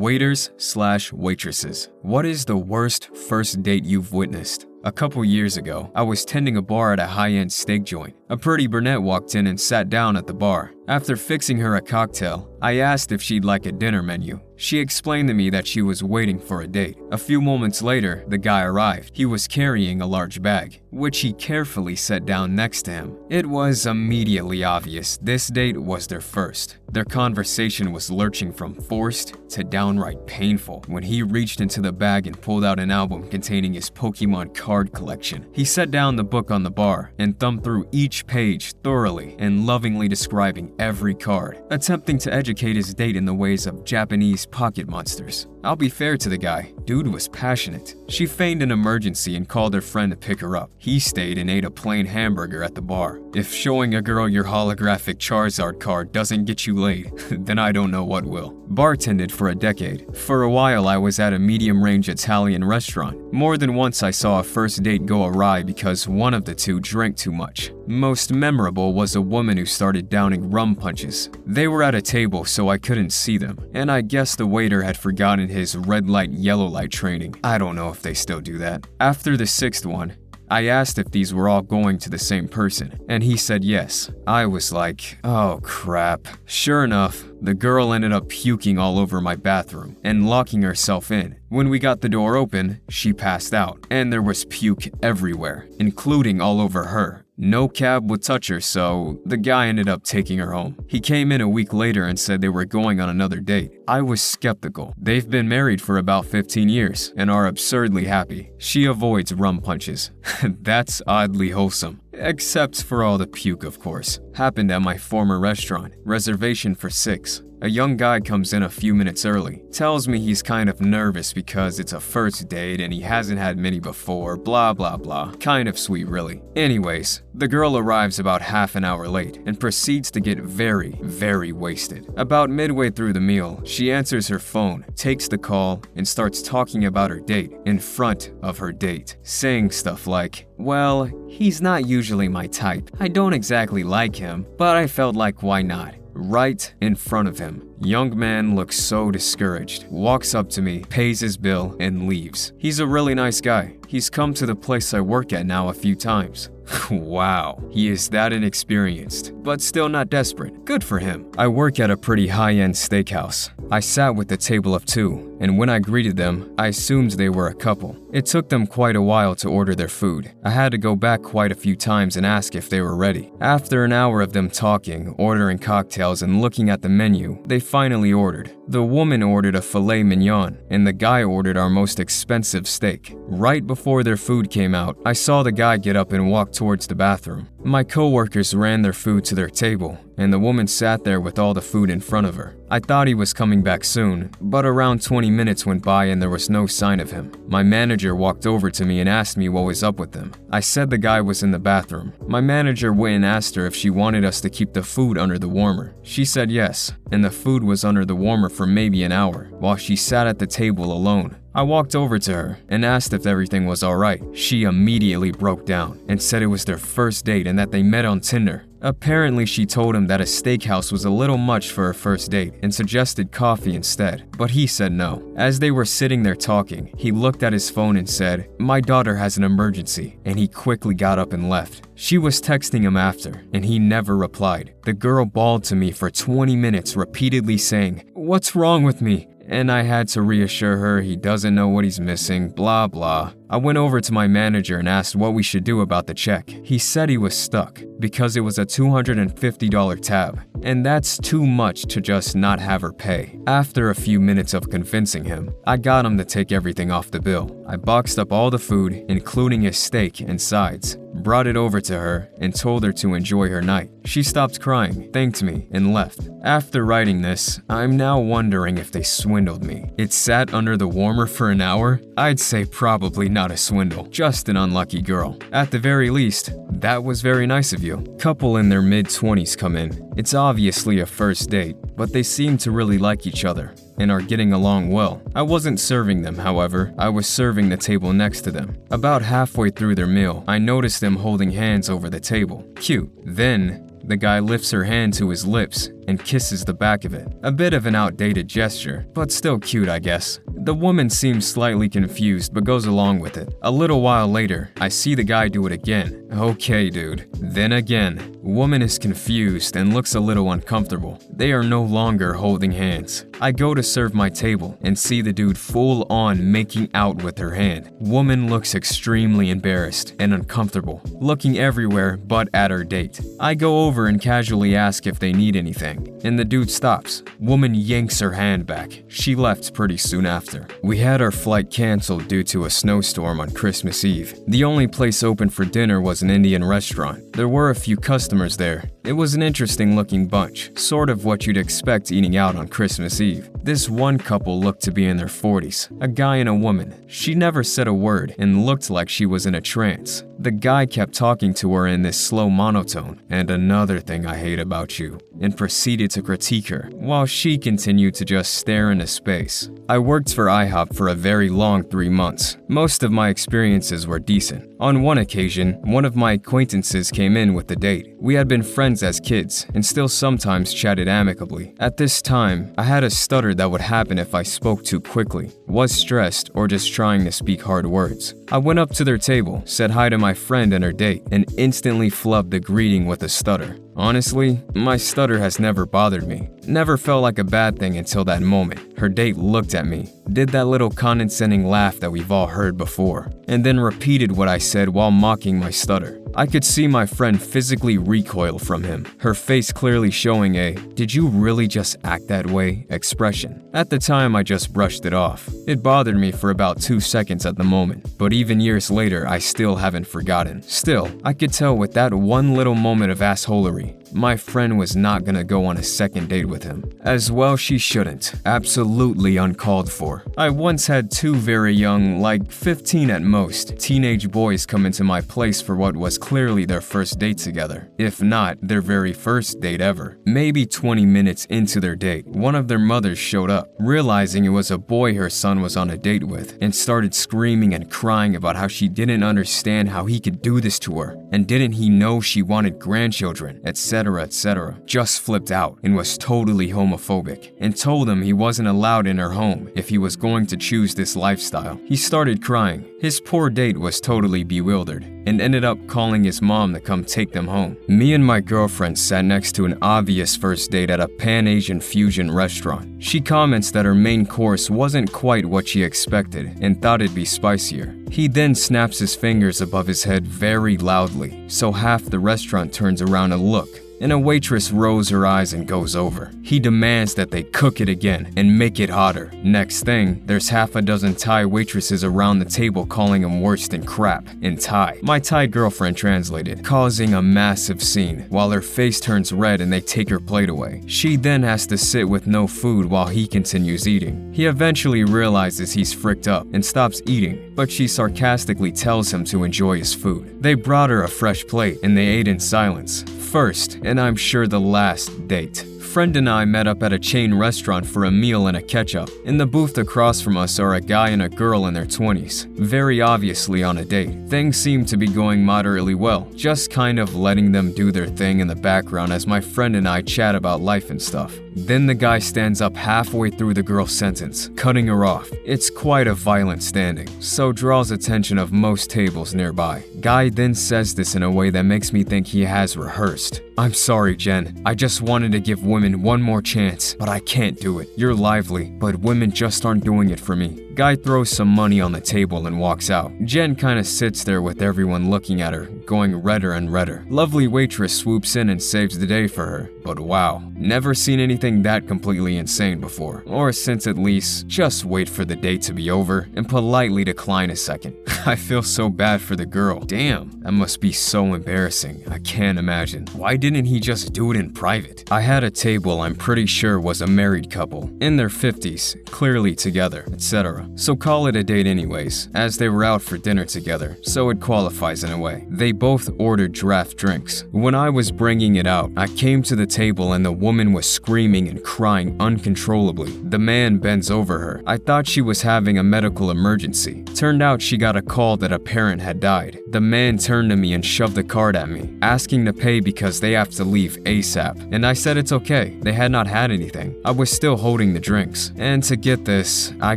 Waiters/waitresses. What is the worst first date you've witnessed? A couple years ago, I was tending a bar at a high-end steak joint. A pretty brunette walked in and sat down at the bar. After fixing her a cocktail, I asked if she'd like a dinner menu. She explained to me that she was waiting for a date. A few moments later, the guy arrived. He was carrying a large bag, which he carefully set down next to him. It was immediately obvious this date was their first. Their conversation was lurching from forced to downright painful when he reached into the bag and pulled out an album containing his Pokemon card collection. He set down the book on the bar and thumbed through each page thoroughly and lovingly describing every card, attempting to educate his date in the ways of Japanese pocket monsters. I'll be fair to the guy, dude was passionate. She feigned an emergency and called her friend to pick her up. He stayed and ate a plain hamburger at the bar. If showing a girl your holographic Charizard card doesn't get you laid, then I don't know what will. Bartended for a decade. For a while I was at a medium-range Italian restaurant. More than once I saw a first date go awry because one of the two drank too much. Most memorable was a woman who started downing rum punches. They were at a table so I couldn't see them, and I guess the waiter had forgotten his red light, yellow light training. I don't know if they still do that. After the sixth one, I asked if these were all going to the same person, and he said yes. I was like, oh crap. Sure enough, the girl ended up puking all over my bathroom and locking herself in. When we got the door open, she passed out, and there was puke everywhere, including all over her. No cab would touch her, so the guy ended up taking her home. He came in a week later and said they were going on another date. I was skeptical. They've been married for about 15 years and are absurdly happy. She avoids rum punches. That's oddly wholesome. Except for all the puke, of course. Happened at my former restaurant. Reservation for 6. A young guy comes in a few minutes early. Tells me he's kind of nervous because it's a first date and he hasn't had many before, blah blah blah. Kind of sweet, really. Anyways, the girl arrives about half an hour late and proceeds to get very, very wasted. About midway through the meal, she answers her phone, takes the call, and starts talking about her date in front of her date, saying stuff like, well, he's not usually my type. I don't exactly like him, but I felt like why not? Right in front of him. Young man looks so discouraged, walks up to me, pays his bill, and leaves. He's a really nice guy. He's come to the place I work at now a few times. Wow, he is that inexperienced, but still not desperate. Good for him. I work at a pretty high-end steakhouse. I sat with a table of 2, and when I greeted them, I assumed they were a couple. It took them quite a while to order their food. I had to go back quite a few times and ask if they were ready. After an hour of them talking, ordering cocktails, and looking at the menu, they finally ordered. The woman ordered a filet mignon, and the guy ordered our most expensive steak. Right before their food came out, I saw the guy get up and walk towards the bathroom. My coworkers ran their food to their table, and the woman sat there with all the food in front of her. I thought he was coming back soon, but around 20 minutes went by and there was no sign of him. My manager walked over to me and asked me what was up with him. I said the guy was in the bathroom. My manager went and asked her if she wanted us to keep the food under the warmer. She said yes, and the food was under the warmer for maybe an hour, while she sat at the table alone. I walked over to her and asked if everything was alright. She immediately broke down and said it was their first date and that they met on Tinder. Apparently, she told him that a steakhouse was a little much for a first date and suggested coffee instead, but he said no. As they were sitting there talking, he looked at his phone and said, "My daughter has an emergency," and he quickly got up and left. She was texting him after, and he never replied. The girl bawled to me for 20 minutes, repeatedly saying, "What's wrong with me?" And I had to reassure her he doesn't know what he's missing, blah blah. I went over to my manager and asked what we should do about the check. He said he was stuck because it was a $250 tab, and that's too much to just not have her pay. After a few minutes of convincing him, I got him to take everything off the bill. I boxed up all the food, including his steak and sides, brought it over to her, and told her to enjoy her night. She stopped crying, thanked me, and left. After writing this, I'm now wondering if they swindled me. It sat under the warmer for an hour? I'd say probably not a swindle, just an unlucky girl. At the very least, that was very nice of you. Couple in their mid-20s come in. It's obviously a first date, but they seem to really like each other and are getting along well. I wasn't serving them, however. I was serving the table next to them. About halfway through their meal, I noticed them holding hands over the table. Cute. Then, The guy lifts her hand to his lips and kisses the back of it. A bit of an outdated gesture, but still cute, I guess. The woman seems slightly confused but goes along with it. A little while later, I see the guy do it again. Okay, dude. Then again. Woman is confused and looks a little uncomfortable. They are no longer holding hands. I go to serve my table and see the dude full on making out with her hand. Woman looks extremely embarrassed and uncomfortable, looking everywhere but at her date. I go over and casually ask if they need anything, and the dude stops. Woman yanks her hand back. She left pretty soon after. We had our flight canceled due to a snowstorm on Christmas Eve. The only place open for dinner was an Indian restaurant. There were a few customers there. It was an interesting looking bunch, sort of what you'd expect eating out on Christmas Eve. This one couple looked to be in their 40s, a guy and a woman. She never said a word and looked like she was in a trance. The guy kept talking to her in this slow monotone, and another thing I hate about you, and proceeded to critique her, while she continued to just stare into space. I worked for IHOP for a very long 3 months. Most of my experiences were decent. On one occasion, one of my acquaintances came in with a date. We had been friends as kids, and still sometimes chatted amicably. At this time, I had a stutter that would happen if I spoke too quickly, was stressed, or just trying to speak hard words. I went up to their table, said hi to my friend and her date, and instantly flubbed the greeting with a stutter. Honestly, my stutter has never bothered me. Never felt like a bad thing until that moment. Her date looked at me, did that little condescending laugh that we've all heard before, and then repeated what I said while mocking my stutter. I could see my friend physically recoil from him, her face clearly showing a "did you really just act that way" expression. At the time, I just brushed it off. It bothered me for about 2 seconds at the moment, but even years later, I still haven't forgotten. Still, I could tell with that one little moment of assholery, my friend was not gonna go on a second date with him. As well she shouldn't. Absolutely uncalled for. I once had 2 very young, like 15 at most, teenage boys come into my place for what was clearly their first date together. If not, their very first date ever. Maybe 20 minutes into their date, one of their mothers showed up, realizing it was a boy her son was on a date with, and started screaming and crying about how she didn't understand how he could do this to her, and didn't he know she wanted grandchildren, etc. etc. Just flipped out and was totally homophobic, and told him he wasn't allowed in her home if he was going to choose this lifestyle. He started crying. His poor date was totally bewildered, and ended up calling his mom to come take them home. Me and my girlfriend sat next to an obvious first date at a Pan-Asian fusion restaurant. She comments that her main course wasn't quite what she expected and thought it'd be spicier. He then snaps his fingers above his head very loudly, so half the restaurant turns around to look, and a waitress rolls her eyes and goes over. He demands that they cook it again and make it hotter. Next thing, there's half a dozen Thai waitresses around the table calling him worse than crap in Thai. My Thai girlfriend translated, causing a massive scene, while her face turns red and they take her plate away. She then has to sit with no food while he continues eating. He eventually realizes he's fricked up and stops eating, but she sarcastically tells him to enjoy his food. They brought her a fresh plate and they ate in silence. First, and I'm sure the last, date. Friend and I met up at a chain restaurant for a meal and a catch-up. In the booth across from us are a guy and a girl in their 20s, very obviously on a date. Things seem to be going moderately well, just kind of letting them do their thing in the background as my friend and I chat about life and stuff. Then the guy stands up halfway through the girl's sentence, cutting her off. It's quite a violent standing, so draws attention of most tables nearby. Guy then says this in a way that makes me think he has rehearsed. "I'm sorry, Jen. I just wanted to give women one more chance, but I can't do it. You're lively, but women just aren't doing it for me." Guy throws some money on the table and walks out. Jen kinda sits there with everyone looking at her, going redder and redder. Lovely waitress swoops in and saves the day for her. But wow, never seen anything that completely insane before. Or since at least. Just wait for the date to be over and politely decline a second. I feel so bad for the girl. Damn, that must be so embarrassing. I can't imagine. Why didn't he just do it in private? I had a table I'm pretty sure was a married couple, in their 50s, clearly together, etc. so call it a date anyways, as they were out for dinner together, so it qualifies in a way. They both ordered draft drinks. When I was bringing it out, I came to the table and the woman was screaming and crying uncontrollably. The man bends over her. I thought she was having a medical emergency. Turned out she got a call that a parent had died. The man turned to me and shoved the card at me, asking to pay because they have to leave ASAP. And I said it's okay, they had not had anything. I was still holding the drinks. And to get this, I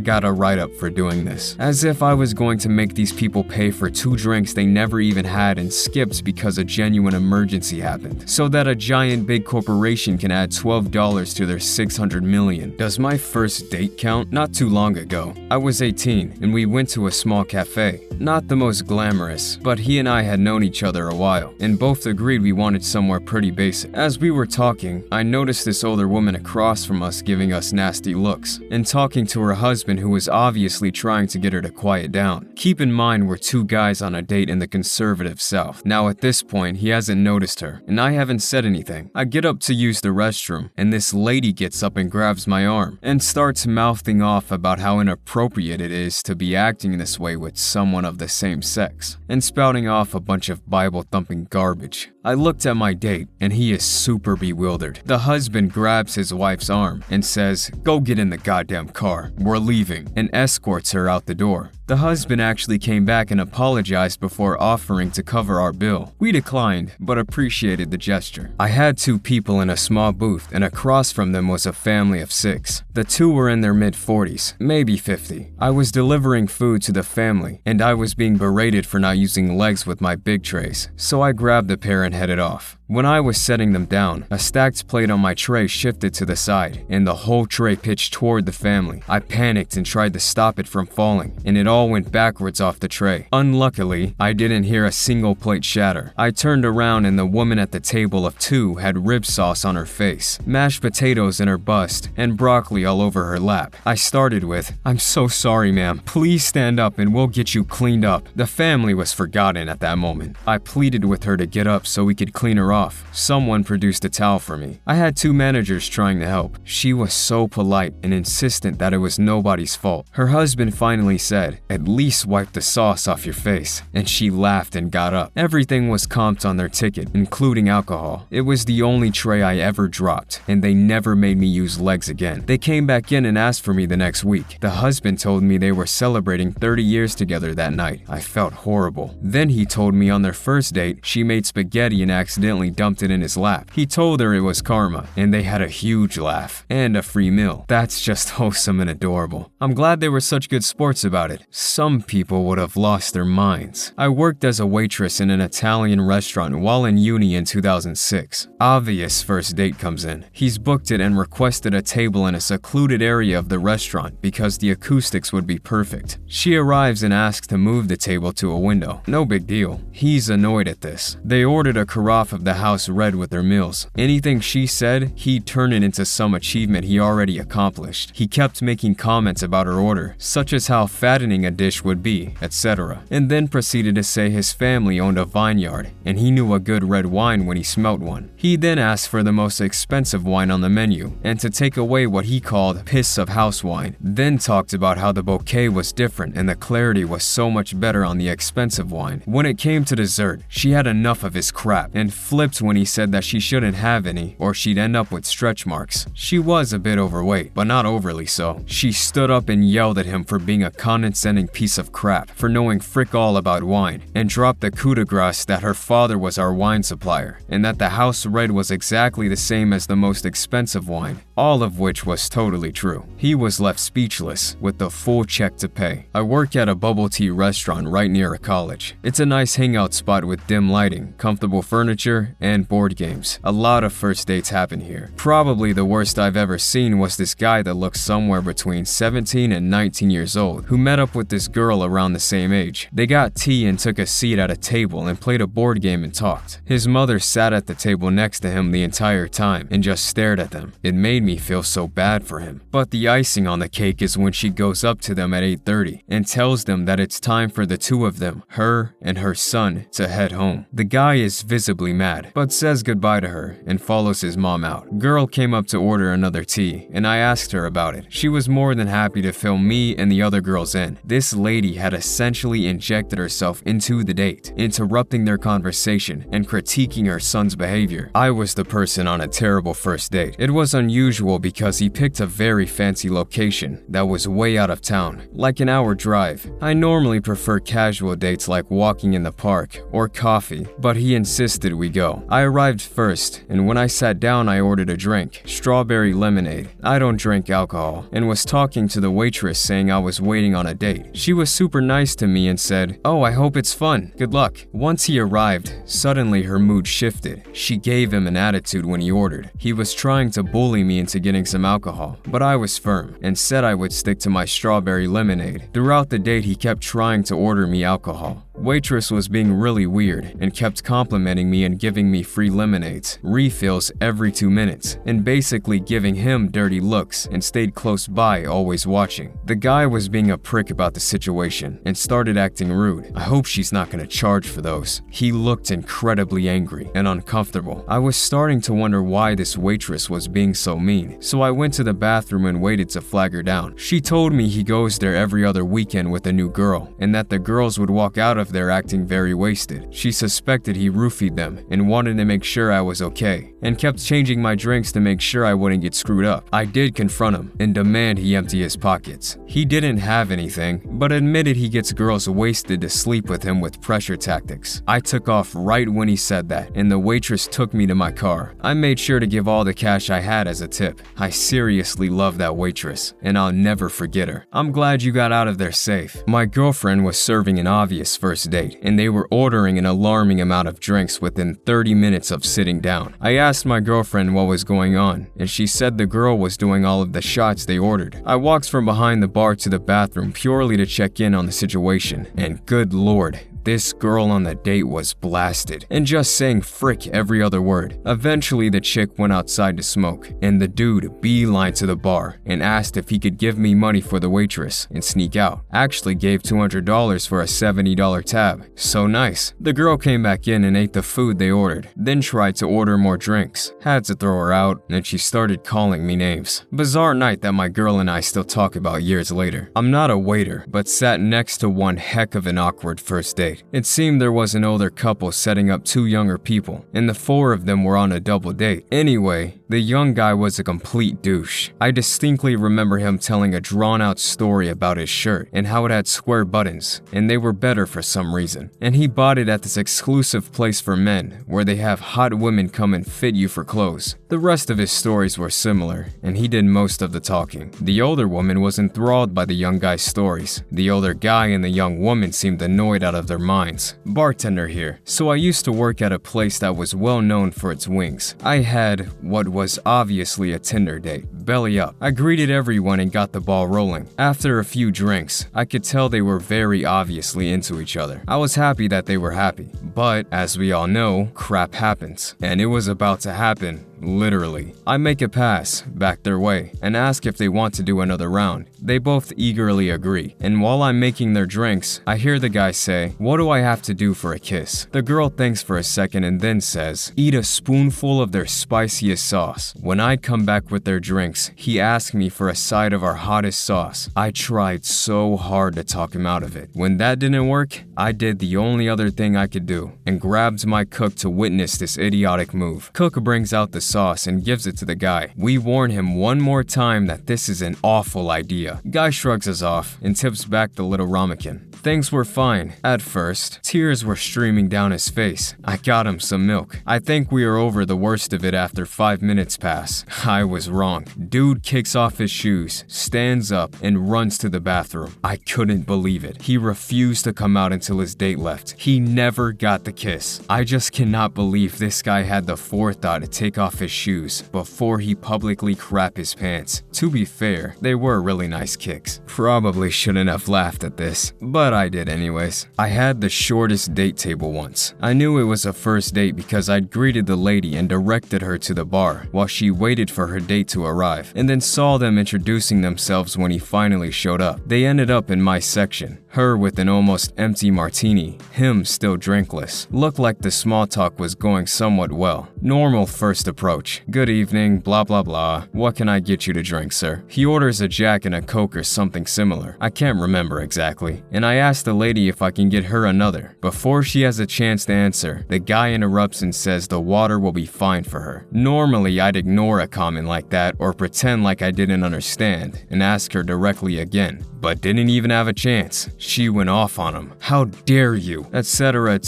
got a write-up for doing this. As if I was going to make these people pay for 2 drinks they never even had and skipped because a genuine emergency happened. So that a giant big corporation can add $12 to their $600 million. Does my first date count? Not too long ago. I was 18 and we went to a small cafe. Not the most glamorous, but he and I had known each other a while and both agreed we wanted somewhere pretty basic. As we were talking, I noticed this older woman across from us giving us nasty looks and talking to her husband who was obviously trying to get her to quiet down. Keep in mind we're 2 guys on a date in the conservative South. Now at this point, he hasn't noticed her and I haven't said anything. I get up to use the restroom and this lady gets up and grabs my arm and starts mouthing off about how inappropriate it is to be acting this way with someone of the same sex and spouting off a bunch of Bible-thumping garbage. I looked at my date and he is super bewildered. The husband grabs his wife's arm and says, "Go get in the goddamn car, we're leaving," and escorts her out the door. The husband actually came back and apologized before offering to cover our bill. We declined, but appreciated the gesture. I had 2 people in a small booth and across from them was a family of 6. The 2 were in their mid-40s, maybe 50. I was delivering food to the family and I was being berated for not using legs with my big trays, so I grabbed the pair and headed off. When I was setting them down, a stacked plate on my tray shifted to the side, and the whole tray pitched toward the family. I panicked and tried to stop it from falling, and it all went backwards off the tray. Unluckily, I didn't hear a single plate shatter. I turned around and the woman at the table of 2 had rib sauce on her face, mashed potatoes in her bust, and broccoli all over her lap. I started with, "I'm so sorry, ma'am. Please stand up and we'll get you cleaned up." The family was forgotten at that moment. I pleaded with her to get up so we could clean her off. Someone produced a towel for me. I had 2 managers trying to help. She was so polite and insistent that it was nobody's fault. Her husband finally said, "At least wipe the sauce off your face," and she laughed and got up. Everything was comped on their ticket, including alcohol. It was the only tray I ever dropped, and they never made me use legs again. They came back in and asked for me the next week. The husband told me they were celebrating 30 years together that night. I felt horrible. Then he told me on their first date, she made spaghetti and accidentally dumped it in his lap. He told her it was karma, and they had a huge laugh and a free meal. That's just wholesome and adorable. I'm glad they were such good sports about it. Some people would have lost their minds. I worked as a waitress in an Italian restaurant while in uni in 2006. Obvious first date comes in. He's booked it and requested a table in a secluded area of the restaurant because the acoustics would be perfect. She arrives and asks to move the table to a window. No big deal. He's annoyed at this. They ordered a carafe of the house red with their meals. Anything she said, he'd turn it into some achievement he already accomplished. He kept making comments about her order, such as how fattening a dish would be, etc., and then proceeded to say his family owned a vineyard, and he knew a good red wine when he smelt one. He then asked for the most expensive wine on the menu, and to take away what he called piss of house wine, then talked about how the bouquet was different and the clarity was so much better on the expensive wine. When it came to dessert, she had enough of his crap, and flipped when he said that she shouldn't have any or she'd end up with stretch marks. She was a bit overweight, but not overly so. She stood up and yelled at him for being a condescending piece of crap, for knowing frick all about wine, and dropped the coup de grace that her father was our wine supplier, and that the house red was exactly the same as the most expensive wine, all of which was totally true. He was left speechless, with the full check to pay. I work at a bubble tea restaurant right near a college. It's a nice hangout spot with dim lighting, comfortable furniture, and board games. A lot of first dates happen here. Probably the worst I've ever seen was this guy that looked somewhere between 17 and 19 years old, who met up with with this girl around the same age. They got tea and took a seat at a table and played a board game and talked. His mother sat at the table next to him the entire time and just stared at them. It made me feel so bad for him. But the icing on the cake is when she goes up to them at 8:30 and tells them that it's time for the two of them, her and her son, to head home. The guy is visibly mad, but says goodbye to her and follows his mom out. Girl came up to order another tea, and I asked her about it. She was more than happy to fill me and the other girls in. This lady had essentially injected herself into the date, interrupting their conversation and critiquing her son's behavior. I was the person on a terrible first date. It was unusual because he picked a very fancy location that was way out of town, like an hour drive. I normally prefer casual dates like walking in the park or coffee, but he insisted we go. I arrived first, and when I sat down I ordered a drink, strawberry lemonade. I don't drink alcohol, and was talking to the waitress saying I was waiting on a date. She was super nice to me and said, "Oh, I hope it's fun. Good luck." Once he arrived, suddenly her mood shifted. She gave him an attitude when he ordered. He was trying to bully me into getting some alcohol, but I was firm and said I would stick to my strawberry lemonade. Throughout the date, he kept trying to order me alcohol. Waitress was being really weird and kept complimenting me and giving me free lemonades, refills every 2 minutes, and basically giving him dirty looks and stayed close by always watching. The guy was being a prick about the situation and started acting rude. I hope she's not gonna charge for those. He looked incredibly angry and uncomfortable. I was starting to wonder why this waitress was being so mean, so I went to the bathroom and waited to flag her down. She told me he goes there every other weekend with a new girl and that the girls would walk out of there acting very wasted. She suspected he roofied them and wanted to make sure I was okay, and kept changing my drinks to make sure I wouldn't get screwed up. I did confront him and demand he empty his pockets. He didn't have anything, but admitted he gets girls wasted to sleep with him with pressure tactics. I took off right when he said that, and the waitress took me to my car. I made sure to give all the cash I had as a tip. I seriously love that waitress, and I'll never forget her. I'm glad you got out of there safe. My girlfriend was serving an obvious first date, and they were ordering an alarming amount of drinks within 30 minutes of sitting down. I asked my girlfriend what was going on, and she said the girl was doing all of the shots they ordered. I walked from behind the bar to the bathroom purely to check in on the situation, and good lord, this girl on the date was blasted and just saying frick every other word. Eventually the chick went outside to smoke, and the dude beelined to the bar and asked if he could give me money for the waitress and sneak out. Actually gave $200 for a $70 tab. So nice. The girl came back in and ate the food they ordered, then tried to order more drinks. Had to throw her out, and she started calling me names. Bizarre night that my girl and I still talk about years later. I'm not a waiter, but sat next to one heck of an awkward first date. It seemed there was an older couple setting up two younger people, and the four of them were on a double date. Anyway, the young guy was a complete douche. I distinctly remember him telling a drawn-out story about his shirt and how it had square buttons, and they were better for some reason. And he bought it at this exclusive place for men, where they have hot women come and fit you for clothes. The rest of his stories were similar, and he did most of the talking. The older woman was enthralled by the young guy's stories. The older guy and the young woman seemed annoyed out of their minds. Bartender here, so I used to work at a place that was well known for its wings. I had what was obviously a Tinder date. Belly up. I greeted everyone and got the ball rolling. After a few drinks, I could tell they were very obviously into each other. I was happy that they were happy, but as we all know, crap happens. And it was about to happen. Literally. I make a pass back their way and ask if they want to do another round. They both eagerly agree, and while I'm making their drinks, I hear the guy say, "What do I have to do for a kiss?" The girl thinks for a second and then says, "Eat a spoonful of their spiciest sauce." When I come back with their drinks, he asked me for a side of our hottest sauce. I tried so hard to talk him out of it. When that didn't work, I did the only other thing I could do and grabbed my cook to witness this idiotic move. Cook brings out the sauce and gives it to the guy. We warn him one more time that this is an awful idea. Guy shrugs us off and tips back the little ramekin. Things were fine at first. Tears were streaming down his face. I got him some milk. I think we are over the worst of it after 5 minutes pass. I was wrong. Dude kicks off his shoes, stands up, and runs to the bathroom. I couldn't believe it. He refused to come out until his date left. He never got the kiss. I just cannot believe this guy had the forethought to take off his shoes before he publicly crap his pants. To be fair, they were really nice kicks. Probably shouldn't have laughed at this, but I did anyways. I had the shortest date table once. I knew it was a first date because I'd greeted the lady and directed her to the bar while she waited for her date to arrive, and then saw them introducing themselves when he finally showed up. They ended up in my section. Her with an almost empty martini, him still drinkless. Looked like the small talk was going somewhat well. Normal first approach. Good evening, blah blah blah. What can I get you to drink, sir? He orders a Jack and a Coke or something similar. I can't remember exactly. And I asked the lady if I can get her another. Before she has a chance to answer, the guy interrupts and says the water will be fine for her. Normally, I'd ignore a comment like that or pretend like I didn't understand and ask her directly again, but didn't even have a chance. She went off on him. How dare you, etc.,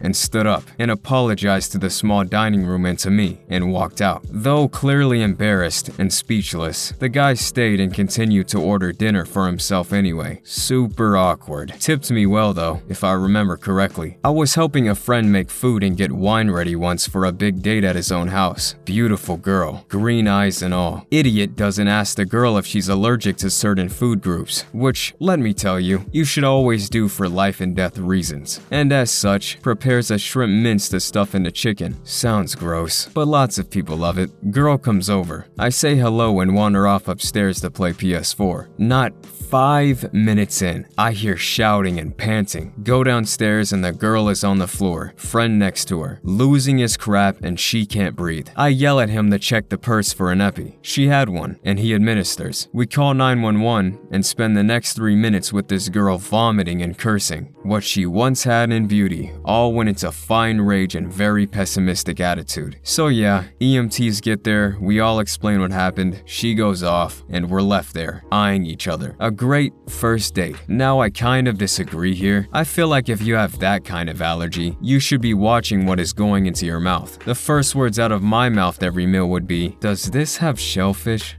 and stood up and apologized to the small dining room and to me and walked out. Though clearly embarrassed and speechless, the guy stayed and continued to order dinner for himself anyway. Super awkward. Tipped me well though, if I remember correctly. I was helping a friend make food and get wine ready once for a big date at his own house. Beautiful girl, green eyes and all. Idiot doesn't ask the girl if she's allergic to certain food groups, which, let me tell you, you should always do for life and death reasons. And as such, prepares a shrimp mince to stuff into chicken. Sounds gross, but lots of people love it. Girl comes over. I say hello and wander off upstairs to play PS4. Not 5 minutes in, I hear shouting and panting. Go downstairs and the girl is on the floor, friend next to her, losing his crap and she can't breathe. I yell at him to check the purse for an epi. She had one, and he administers. We call 911 and spend the next 3 minutes with this girl vomiting and cursing. What she once had in beauty all went into fine rage and very pessimistic attitude. So yeah, EMTs get there, we all explain what happened, she goes off, and we're left there, eyeing each other. A great first date. Now I kind of disagree here. I feel like if you have that kind of allergy, you should be watching what is going into your mouth. The first words out of my mouth every meal would be, "Does this have shellfish?"